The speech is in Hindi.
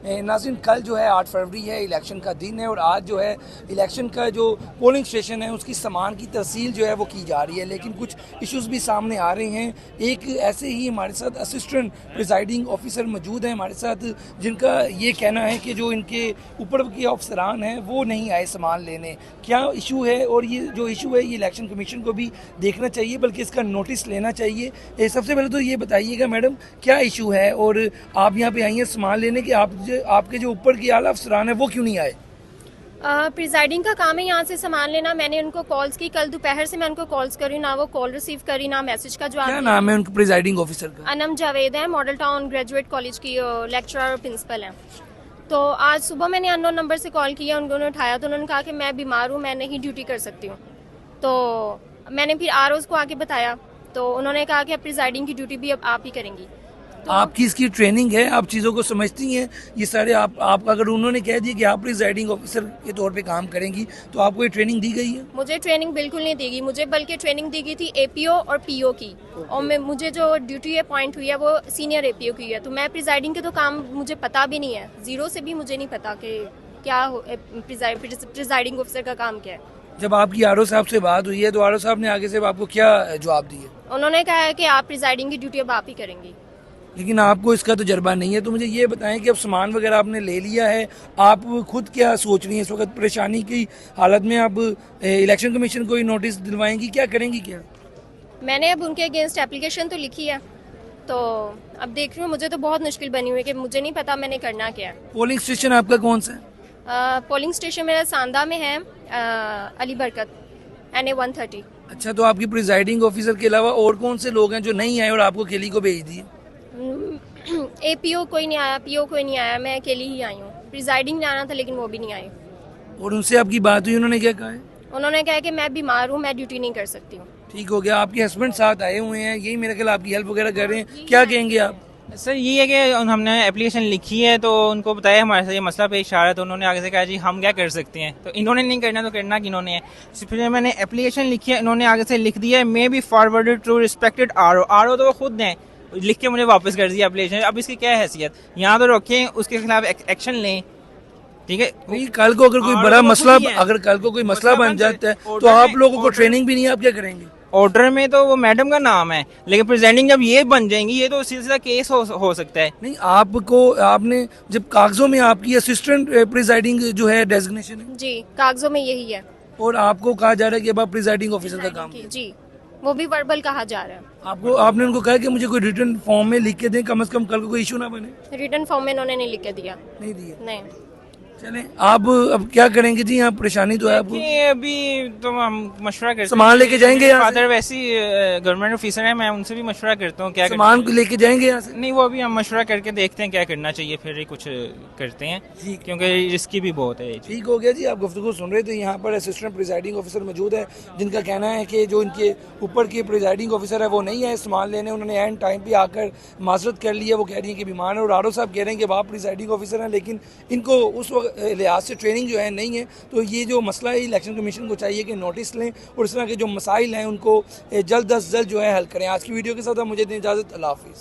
नाज़रीन, कल जो है 8 फरवरी है, इलेक्शन का दिन है और आज जो है इलेक्शन का जो पोलिंग स्टेशन है उसकी सामान की तहसील जो है वो की जा रही है, लेकिन कुछ इश्यूज़ भी सामने आ रहे हैं। एक ऐसे ही हमारे साथ असिस्टेंट प्रिजाइडिंग ऑफिसर मौजूद हैं हमारे साथ, जिनका ये कहना है कि जो इनके ऊपर के अफसरान हैं वो नहीं आए सामान लेने। क्या इशू है, और ये जो इशू है ये इलेक्शन कमीशन को भी देखना चाहिए, बल्कि इसका नोटिस लेना चाहिए। सबसे पहले तो ये बताइएगा मैडम, क्या इशू है और आप यहाँ पे आई हैं सामान लेने के, आपके जो ऊपर के आला अफसरान है वो क्यों नहीं आए? प्रिजाइडिंग का काम है यहाँ से सामान लेना। मैंने उनको कॉल्स की, कल दोपहर से मैं उनको कॉल्स करी, ना वो कॉल रिसीव करी ना मैसेज का जवाब। क्या नाम है उनके प्रिजाइडिंग ऑफिसर का? अनम जावेद है, मॉडल टाउन ग्रेजुएट कॉलेज की लेक्चरर और प्रिंसिपल हैं। तो आज सुबह मैंने अननोन नंबर से कॉल किया, उन्होंने उठाया तो उन्होंने कहा कि मैं बीमार हूँ, मैं नहीं ड्यूटी कर सकती हूँ। तो मैंने फिर आरओज़ को आके बताया तो उन्होंने कहा कि अब प्रिजाइडिंग की ड्यूटी भी अब आप ही करेंगी। तो आपकी इसकी ट्रेनिंग है, आप चीज़ों को समझती हैं ये सारे? आप अगर उन्होंने कह दिया कि आप प्रिजाइडिंग ऑफिसर के तौर पे काम करेंगी तो आपको ये ट्रेनिंग दी गई है? मुझे ट्रेनिंग बिल्कुल नहीं दी गई, मुझे बल्कि ट्रेनिंग दी गई थी एपीओ और पीओ की। और मुझे जो ड्यूटी अपॉइंट हुई है वो सीनियर एपीओ की है। तो मैं प्रिजाइडिंग के तो काम मुझे पता भी नहीं है, जीरो से भी मुझे नहीं पता कि क्या प्रिजाइडिंग ऑफिसर का काम क्या है। जब आपकी आरओ साहब से बात हुई है तो आरओ साहब ने आगे से आपको क्या जवाब दिया? उन्होंने कहा है कि आप प्रिजाइडिंग की ड्यूटी अब आप ही करेंगी। लेकिन आपको इसका तजुर्बा नहीं है, तो मुझे ये बताएं कि अब सामान वगैरह आपने ले लिया है, आप खुद क्या सोच रही हैं इस वक्त? परेशानी की हालत में आप इलेक्शन कमीशन को ही नोटिस दिलवाएंगी, क्या करेंगी क्या? मैंने अब उनके अगेंस्ट एप्लीकेशन तो लिखी है, तो अब देख रही हूँ। मुझे तो बहुत मुश्किल बनी हुई है कि मुझे नहीं पता मैंने करना क्या है। पोलिंग स्टेशन आपका कौन सा है? पोलिंग स्टेशन मेरा सांदा में है, अली बरकत NA 130। अच्छा, तो आपकी प्रिजाइडिंग ऑफिसर के अलावा और कौन से लोग हैं जो नहीं आए और आपको अकेली को भेज दिए? एपीओ कोई नहीं आया, पीओ कोई नहीं आया, मैं अकेली ही आई हूँ। प्रिजाइडिंग जाना था लेकिन वो भी नहीं आई। और उनसे आपकी बात हुई, उन्होंने क्या कहा है? उन्होंने कहा कि मैं बीमार हूँ, मैं ड्यूटी नहीं कर सकती हूँ। ठीक हो गया, आपके हस्बैंड साथ आए हुए हैं, यही मेरे ख्याल आपकी हेल्प वगैरह कर रहे हैं, क्या कहेंगे आप? सर ये है कि हमने एप्लीकेशन लिखी है तो उनको बताया हमारे साथ ये मसला पेश आ रहा है, तो उन्होंने आगे से कहा जी हम क्या कर सकते हैं। तो इन्होंने नहीं करना तो करना किन्होंने है। फिर मैंने एप्लीकेशन लिखी है, इन्होंने आगे से लिख दिया है may be forwarded to respected RO तो वो खुद ने लिख के मुझे वापस कर दिया एप्लीकेशन। अब इसकी क्या हैसियत, यहाँ तो रखें, उसके खिलाफ एक्शन लें, ठीक है। नहीं, कल को अगर कोई बड़ा मसला, अगर कल को कोई मसला बन जाता है तो आप लोगों को ट्रेनिंग भी नहीं, आप क्या करेंगे? ऑर्डर में तो वो मैडम का नाम है, लेकिन प्रेजेंटिंग जब ये बन जाएंगी ये तो सिलसिला केस हो सकता है। नहीं, आपने जब कागजों में आपकी असिस्टेंट प्रिजाइडिंग जो है डेजिग्नेशन है जी, कागजों में यही है। और आपको कहा जा रहा है कि अब आप प्रिजाइडिंग ऑफिसर का काम है। जी, वो भी वर्बल कहा जा रहा है। आपने उनको कहा कि मुझे कोई रिटर्न फॉर्म में लिख के दें, कम से कम कल को कोई इशू ना बने? रिटर्न फॉर्म में इन्होंने नहीं लिख के दिया। नहीं दिया? नहीं। चलें, आप अब क्या करेंगे जी? यहाँ परेशानी तो है आपको। अभी तो हम मशवरा करते हैं, सामान लेके जाएंगे यहाँ से? फादर वैसे ही गवर्नमेंट ऑफिसर है, मैं उनसे भी मशवरा करता हूँ क्या सामान को लेके जाएंगे यहाँ से? नहीं, वो अभी हम मशवरा करके देखते हैं क्या करना चाहिए, फिर ही कुछ करते हैं, क्योंकि रिस्की भी बहुत है। ठीक हो गया जी, आप गुफ्तगू सुन रहे थे। यहाँ पर असिस्टेंट प्रिजाइडिंग ऑफिसर मौजूद है, जिनका कहना है कि जो इनके ऊपर के प्रिजाइडिंग ऑफिसर है वो नहीं है सामान लेने, उन्होंने एंड टाइम पे आकर माजरत कर ली है। वो कह रही है कि बीमार है और आरओ साहब कह रहे हैं कि आप प्रिजाइडिंग ऑफिसर हैं, लेकिन इनको उस वक्त लिहाज से ट्रेनिंग जो है नहीं है। तो ये जो मसला है इलेक्शन कमीशन को चाहिए कि नोटिस लें और इस तरह के जो मसाइल हैं उनको जल्द अज जल्द जो है हल करें। आज की वीडियो के साथ मुझे दें इजाज़त, अल्लाह हाफिज़।